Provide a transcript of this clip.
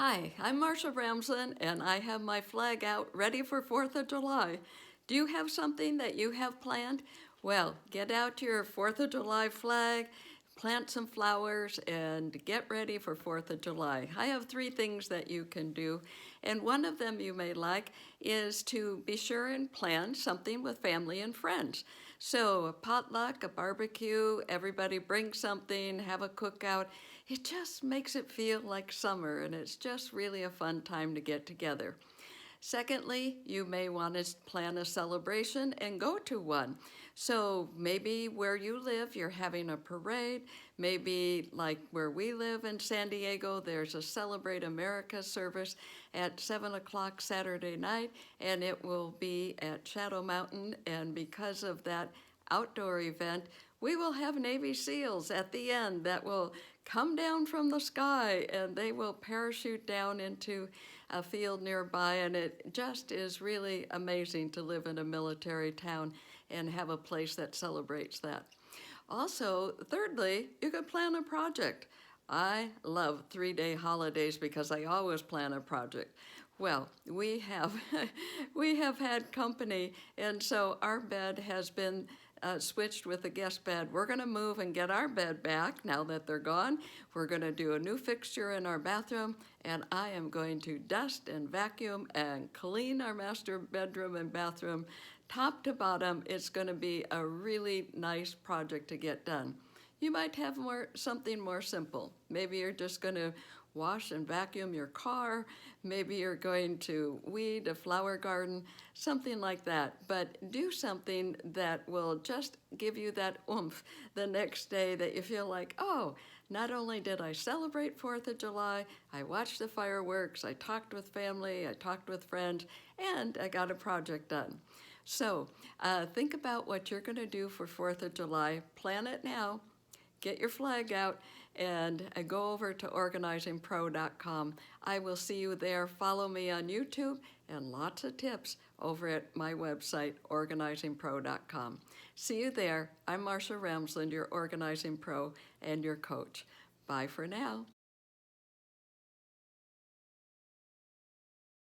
Hi, I'm Marsha Ramsden, and I have my flag out ready for 4th of July. Do you have something that you have planned? Well, get out your 4th of July flag, plant some flowers, and get ready for 4th of July. I have three things that you can do, and one of them you may like is to be sure and plan something with family and friends. So, a potluck, a barbecue, everybody bring something, have a cookout. It just makes it feel like summer, and it's just really a fun time to get together. Secondly, you may want to plan a celebration and go to one. So maybe where you live, you're having a parade. Maybe like where we live in San Diego, there's a Celebrate America service at 7 o'clock Saturday night, and it will be at Shadow Mountain. And because of that outdoor event, we will have Navy SEALs at the end that will come down from the sky, and they will parachute down into a field nearby, and it just is really amazing to live in a military town and have a place that celebrates that. Also, thirdly, you could plan a project. I love 3-day holidays because I always plan a project. Well, we have we have had company, and so our bed has been switched with a guest bed. We're going to move and get our bed back now that they're gone. We're going to do a new fixture in our bathroom, and I am going to dust and vacuum and clean our master bedroom and bathroom top to bottom. It's going to be a really nice project to get done. You might have something more simple. Maybe you're just going to wash and vacuum your car. Maybe you're going to weed a flower garden, something like that. But do something that will just give you that oomph the next day that you feel like, oh, not only did I celebrate 4th of July, I watched the fireworks, I talked with family, I talked with friends, and I got a project done. So think about what you're going to do for 4th of July. Plan it now. Get your flag out and go over to organizingpro.com. I will see you there. Follow me on YouTube and lots of tips over at my website, organizingpro.com. See you there. I'm Marsha Ramsland, your Organizing Pro and your coach. Bye for now.